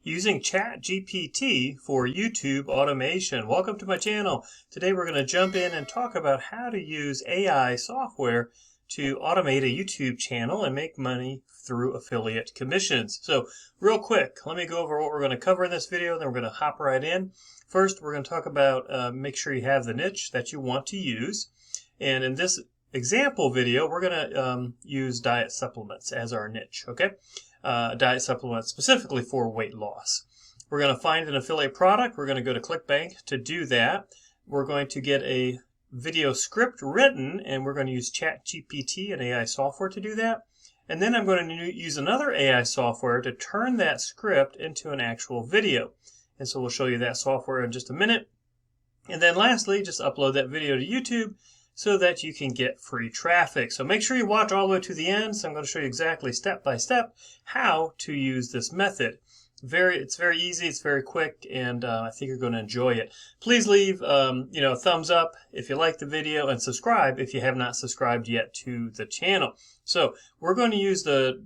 using ChatGPT for YouTube automation. Welcome to my channel. Today we're going to jump in and talk about how to use AI software to automate a YouTube channel and make money through affiliate commissions. So real quick, let me go over what we're going to cover in this video, then we're going to hop right in. First, we're going to talk about make sure you have the niche that you want to use. And in this example video, we're going to use diet supplements as our niche, okay? Diet supplements specifically for weight loss. We're going to find an affiliate product. We're going to go to ClickBank to do that. We're going to get a video script written, and we're going to use ChatGPT and AI software to do that. And then I'm going to use another AI software to turn that script into an actual video. And so we'll show you that software in just a minute. And then lastly, just upload that video to YouTube so that you can get free traffic. So make sure you watch all the way to the end. So I'm going to show you exactly step by step how to use this method. It's very easy, it's very quick, and I think you're going to enjoy it. Please leave a thumbs up if you like the video, and subscribe if you have not subscribed yet to the channel. So we're going to use the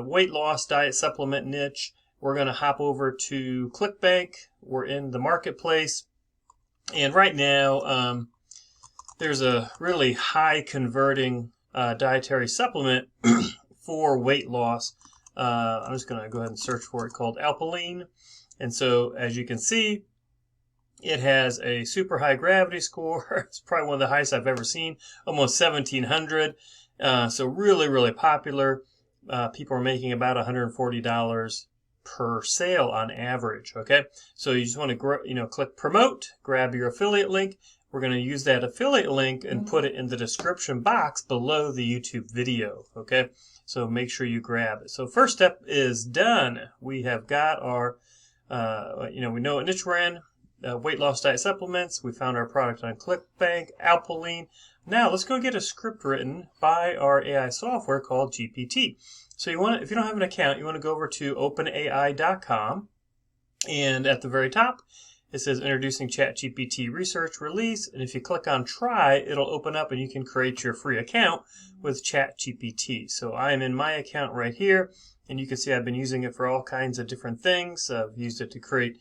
weight loss diet supplement niche. We're going to hop over to ClickBank. We're in the marketplace, and right now there's a really high converting dietary supplement for weight loss. I'm just going to go ahead and search for it, called Alpiline. And so as you can see, it has a super high gravity score. It's probably one of the highest I've ever seen, almost 1,700. So really, really popular. People are making about $140 per sale on average. Okay, so you just want to click promote, grab your affiliate link. We're going to use that affiliate link and put it in the description box below the YouTube video. Okay, so make sure you grab it. So first step is done. We have got our we know what niche we're in, weight loss diet supplements. We found our product on ClickBank, Alpiline. Now let's go get a script written by our AI software called GPT. So if you don't have an account, you want to go over to openai.com, and at the very top it says introducing ChatGPT research release, and if you click on try, it'll open up and you can create your free account with ChatGPT. So I am in my account right here, and you can see I've been using it for all kinds of different things. I've used it to create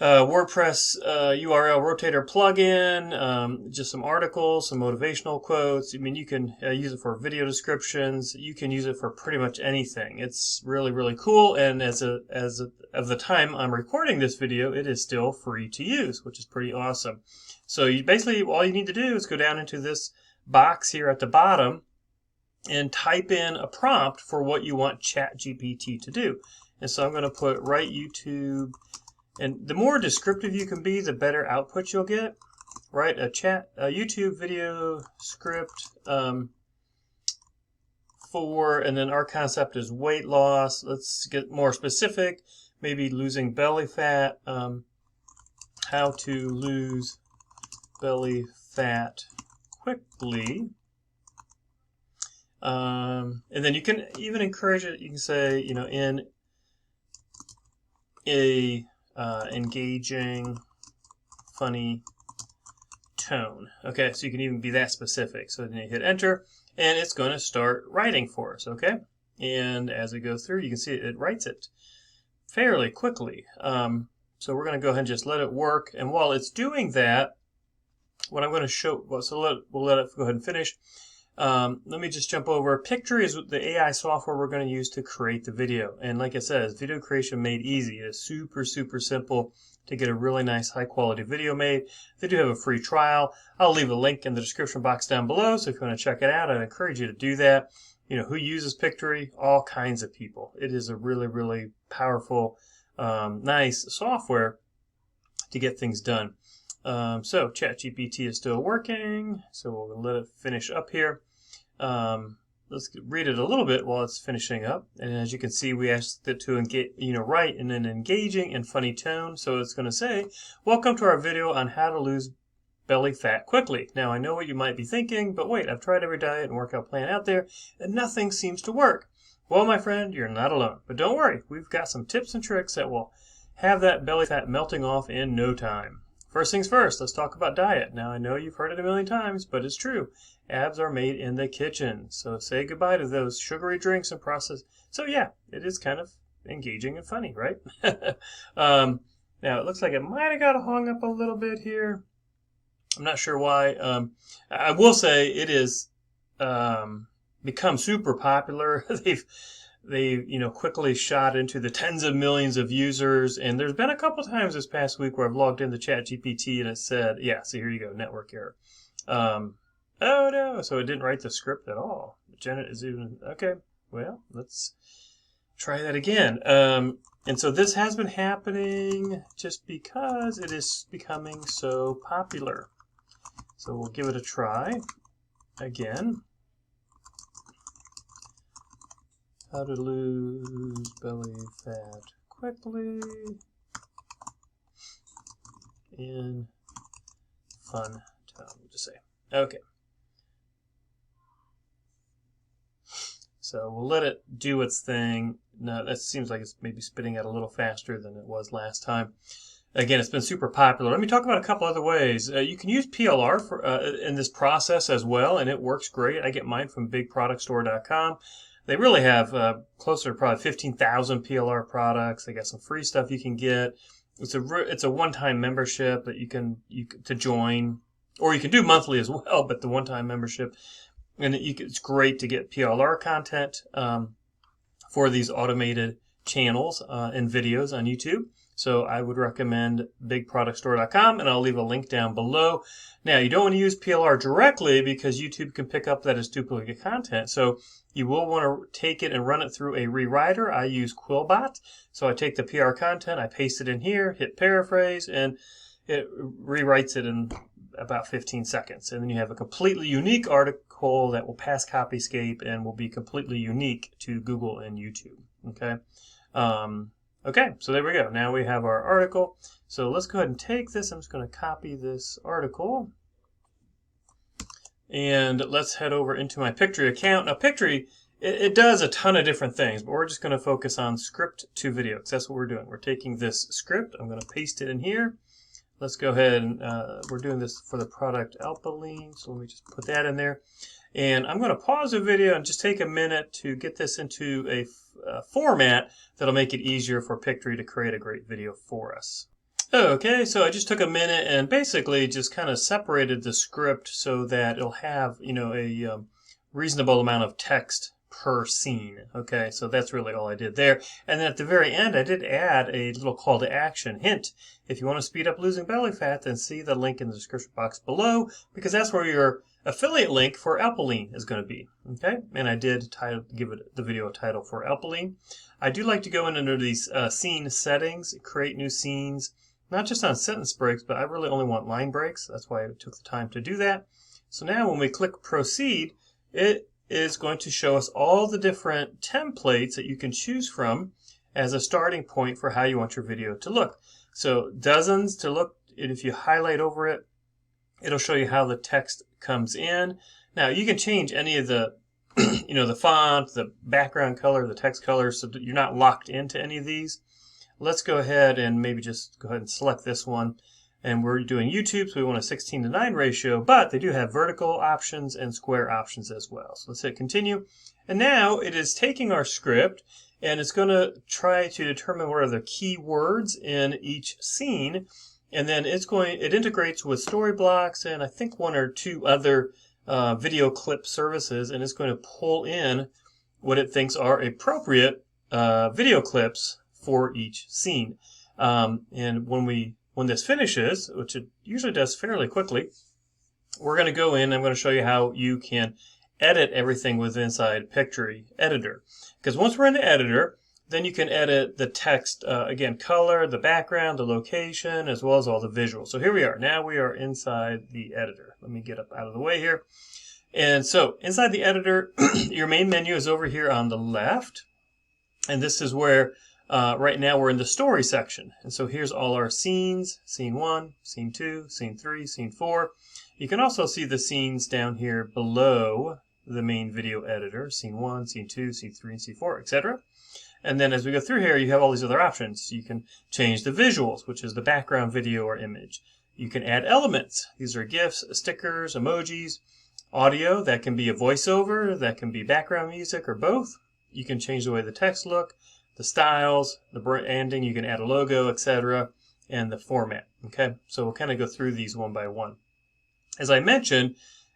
WordPress URL rotator plugin, just some articles, some motivational quotes. I mean, you can use it for video descriptions. You can use it for pretty much anything. It's really, really cool. And of the time I'm recording this video, it is still free to use, which is pretty awesome. So basically all you need to do is go down into this box here at the bottom and type in a prompt for what you want ChatGPT to do. And so I'm going to put write YouTube. And the more descriptive you can be, the better output you'll get. Right? A YouTube video script and then our concept is weight loss. Let's get more specific. Maybe losing belly fat. How to lose belly fat quickly. And then you can even encourage it. You can say, in a engaging, funny tone. Okay, so you can even be that specific. So then you hit enter, and it's going to start writing for us. Okay, and as it goes through, you can see it writes it fairly quickly. So we're going to go ahead and just let it work. And while it's doing that, what I'm going to show, we'll let it go ahead and finish. Let me just jump over. Picture is the AI software we're going to use to create the video. And like I said, it's video creation made easy. It is super, super simple to get a really nice high quality video made. They do have a free trial. I'll leave a link in the description box down below. So if you want to check it out, I'd encourage you to do that. Who uses Pictory? All kinds of people. It is a really, really powerful, nice software to get things done. So ChatGPT is still working, so we'll let it finish up here. Let's read it a little bit while it's finishing up. And as you can see, we asked it to write in an engaging and funny tone. So it's going to say, welcome to our video on how to lose belly fat quickly. Now, I know what you might be thinking, but wait, I've tried every diet and workout plan out there, and nothing seems to work. Well, my friend, you're not alone. But don't worry, we've got some tips and tricks that will have that belly fat melting off in no time. First things first, let's talk about diet. Now, I know you've heard it a million times, but it's true. Abs are made in the kitchen. So say goodbye to those sugary drinks and processed. So yeah, it is kind of engaging and funny, right? Now, it looks like it might have got hung up a little bit here. I'm not sure why. I will say it is become super popular. They've quickly shot into the tens of millions of users, and there's been a couple times this past week where I've logged into ChatGPT and it said, yeah, so here you go, network error. Oh no, so it didn't write the script at all. Janet is even, okay, well, let's try that again. And so this has been happening just because it is becoming so popular. So we'll give it a try again. How to lose belly fat quickly in fun time, we'll just say. Okay. So we'll let it do its thing. Now that seems like it's maybe spitting out a little faster than it was last time. Again, it's been super popular. Let me talk about a couple other ways. You can use PLR for, in this process as well, and it works great. I get mine from bigproductstore.com. They really have closer to probably 15,000 PLR products. They got some free stuff you can get. It's a one-time membership that you can to join, or you can do monthly as well. But the one-time membership, and it's great to get PLR content for these automated channels and videos on YouTube. So I would recommend bigproductstore.com, and I'll leave a link down below. Now, you don't want to use PLR directly because YouTube can pick up that as duplicate content. So you will want to take it and run it through a rewriter. I use Quillbot. So I take the PR content, I paste it in here, hit paraphrase, and it rewrites it in about 15 seconds. And then you have a completely unique article that will pass Copyscape and will be completely unique to Google and YouTube. Okay. Okay, so there we go. Now we have our article. So let's go ahead and take this. I'm just going to copy this article. And let's head over into my Pictory account. Now, Pictory, it does a ton of different things, but we're just going to focus on script to video because that's what we're doing. We're taking this script. I'm going to paste it in here. Let's go ahead and we're doing this for the product Alpaline. So let me just put that in there. And I'm going to pause the video and just take a minute to get this into a format that'll make it easier for Pictory to create a great video for us. Okay, so I just took a minute and basically just kind of separated the script so that it'll have, a reasonable amount of text per scene. Okay, so that's really all I did there. And then at the very end, I did add a little call to action. Hint, if you want to speed up losing belly fat, then see the link in the description box below, because that's where your affiliate link for Alpaline is going to be. Okay, and I did give it the video a title for Alpaline. I do like to go in under these scene settings, create new scenes, not just on sentence breaks, but I really only want line breaks. That's why I took the time to do that. So now when we click proceed, it is going to show us all the different templates that you can choose from as a starting point for how you want your video to look. So dozens to look, and if you highlight over it, it'll show you how the text comes in. Now you can change any of the, the font, the background color, the text color, so that you're not locked into any of these. Let's go ahead and maybe just go ahead and select this one. And we're doing YouTube, so we want a 16:9 ratio, but they do have vertical options and square options as well. So let's hit continue. And now it is taking our script and it's going to try to determine what are the key words in each scene. And then it integrates with Storyblocks and I think one or two other video clip services, and it's going to pull in what it thinks are appropriate video clips for each scene. And when this finishes, which it usually does fairly quickly, we're going to go in and I'm going to show you how you can edit everything within inside Pictory Editor. Because once we're in the editor, then you can edit the text, again, color, the background, the location, as well as all the visuals. So here we are. Now we are inside the editor. Let me get up out of the way here. And so inside the editor, your main menu is over here on the left. And this is where right now we're in the story section. And so here's all our scenes, scene 1, scene 2, scene 3, scene 4. You can also see the scenes down here below the main video editor, scene 1, scene 2, scene 3, and scene 4, etc. And then as we go through here, you have all these other options. You can change the visuals, which is the background video or image. You can add elements. These are GIFs, stickers, emojis, audio. That can be a voiceover, that can be background music, or both. You can change the way the text look. the styles, the branding, you can add a logo, etc., and the format. Okay, so we'll kind of go through these one by one. As I mentioned,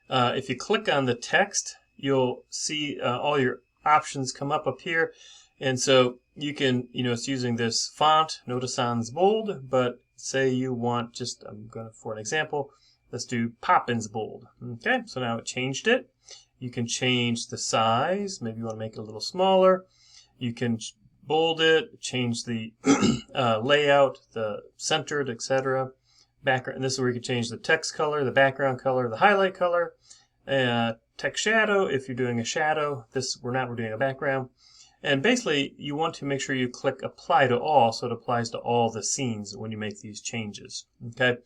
if you click on the text, you'll see all your options come up here. And so you can, it's using this font, Notice Sans Bold, but say you want just, I'm going to, for an example, let's do Poppins Bold. Okay, so now it changed it. You can change the size. Maybe you want to make it a little smaller. You can bold it, change the layout, the centered, etc. Background. And this is where you can change the text color, the background color, the highlight color, text shadow. If you're doing a shadow, we're doing a background. And basically, you want to make sure you click Apply to All, so it applies to all the scenes when you make these changes. Okay.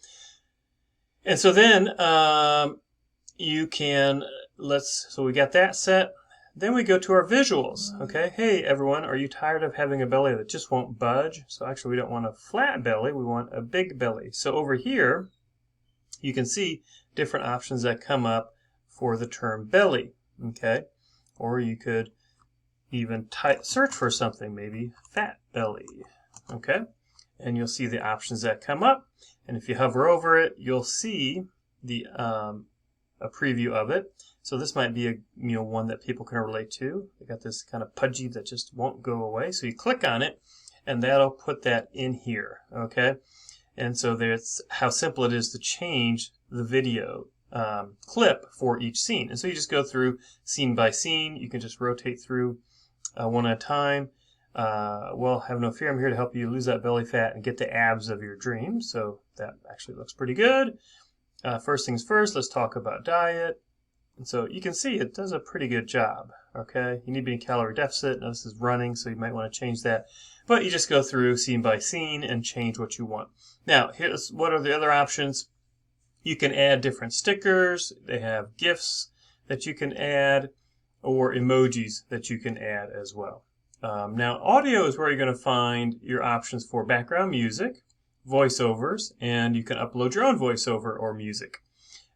And so then you can so we got that set. Then we go to our visuals. Okay, hey everyone, are you tired of having a belly that just won't budge? So actually we don't want a flat belly, we want a big belly. So over here you can see different options that come up for the term belly. Okay, or you could even search for something, maybe fat belly. Okay, and you'll see the options that come up, and if you hover over it you'll see the a preview of it. So this might be a one that people can relate to. They got this kind of pudgy that just won't go away. So you click on it, and that'll put that in here. Okay, and so that's how simple it is to change the video clip for each scene. And so you just go through scene by scene. You can just rotate through one at a time. Well, have no fear. I'm here to help you lose that belly fat and get the abs of your dreams. So that actually looks pretty good. First things first, let's talk about diet. And so you can see it does a pretty good job. Okay, you need to be in calorie deficit. Now this is running, so you might want to change that. But you just go through scene by scene and change what you want. Now, here's what are the other options. You can add different stickers. They have GIFs that you can add, or emojis that you can add as well. Now, audio is where you're going to find your options for background music, voiceovers, and you can upload your own voiceover or music.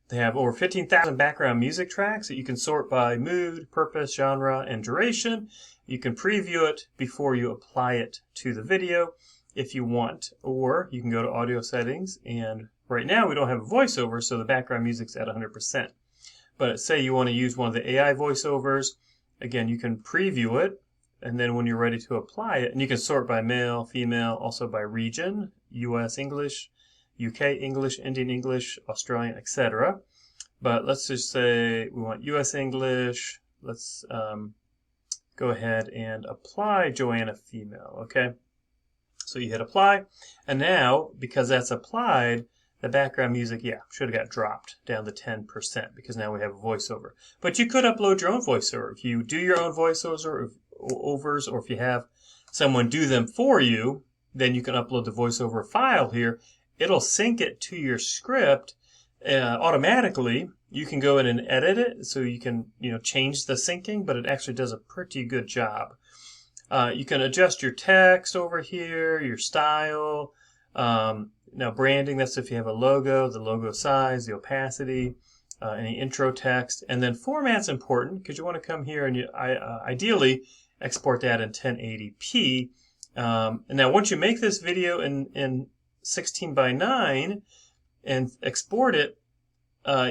They have over 15,000 background music tracks that you can sort by mood, purpose, genre, and duration. You can preview it before you apply it to the video if you want, or you can go to audio settings, and right now we don't have a voiceover, so the background music's at 100%. But say you want to use one of the AI voiceovers, again, you can preview it, and then when you're ready to apply it, and you can sort by male, female, also by region, US English, UK English, Indian English, Australian, etc. But let's just say we want US English. Let's go ahead and apply Joanna female, okay? So you hit apply, and now, because that's applied, the background music, should have got dropped down to 10% because now we have a voiceover. But you could upload your own voiceover. If you do your own voiceovers, or if you have someone do them for you, then you can upload the voiceover file here. It'll sync it to your script automatically. You can go in and edit it, so you can change the syncing, but it actually does a pretty good job. You can adjust your text over here, your style. Now branding, that's if you have a logo, the logo size, the opacity, any intro text. And then format's important because you want to come here and ideally export that in 1080p. And now once you make this video in 16:9 and export it,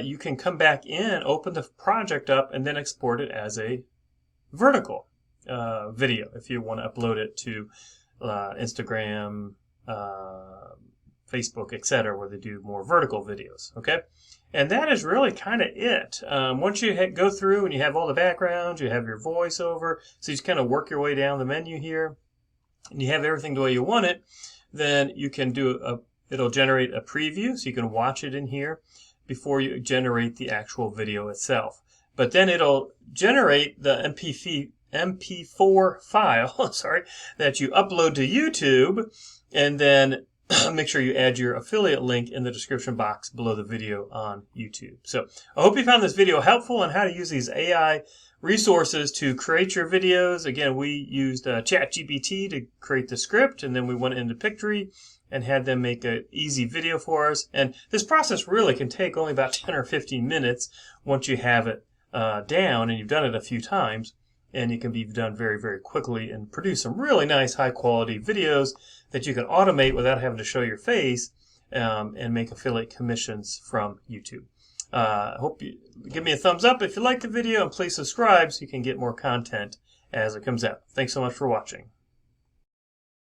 you can come back in, open the project up, and then export it as a vertical video if you want to upload it to Instagram, Facebook, etc., where they do more vertical videos. Okay, and that is really kind of it. Once you go through and you have all the backgrounds, you have your voiceover, so you just kind of work your way down the menu here, and you have everything the way you want it. Then you can it'll generate a preview, so you can watch it in here before you generate the actual video itself. But then it'll generate the MP4 file, that you upload to YouTube, and then make sure you add your affiliate link in the description box below the video on YouTube. So I hope you found this video helpful on how to use these AI resources to create your videos. Again, we used ChatGPT to create the script, and then we went into Pictory and had them make an easy video for us. And this process really can take only about 10 or 15 minutes once you have it down and you've done it a few times. and it can be done very, very quickly and produce some really nice high-quality videos that you can automate without having to show your face, and make affiliate commissions from YouTube. I hope you give me a thumbs up if you like the video, and please subscribe so you can get more content as it comes out. Thanks so much for watching.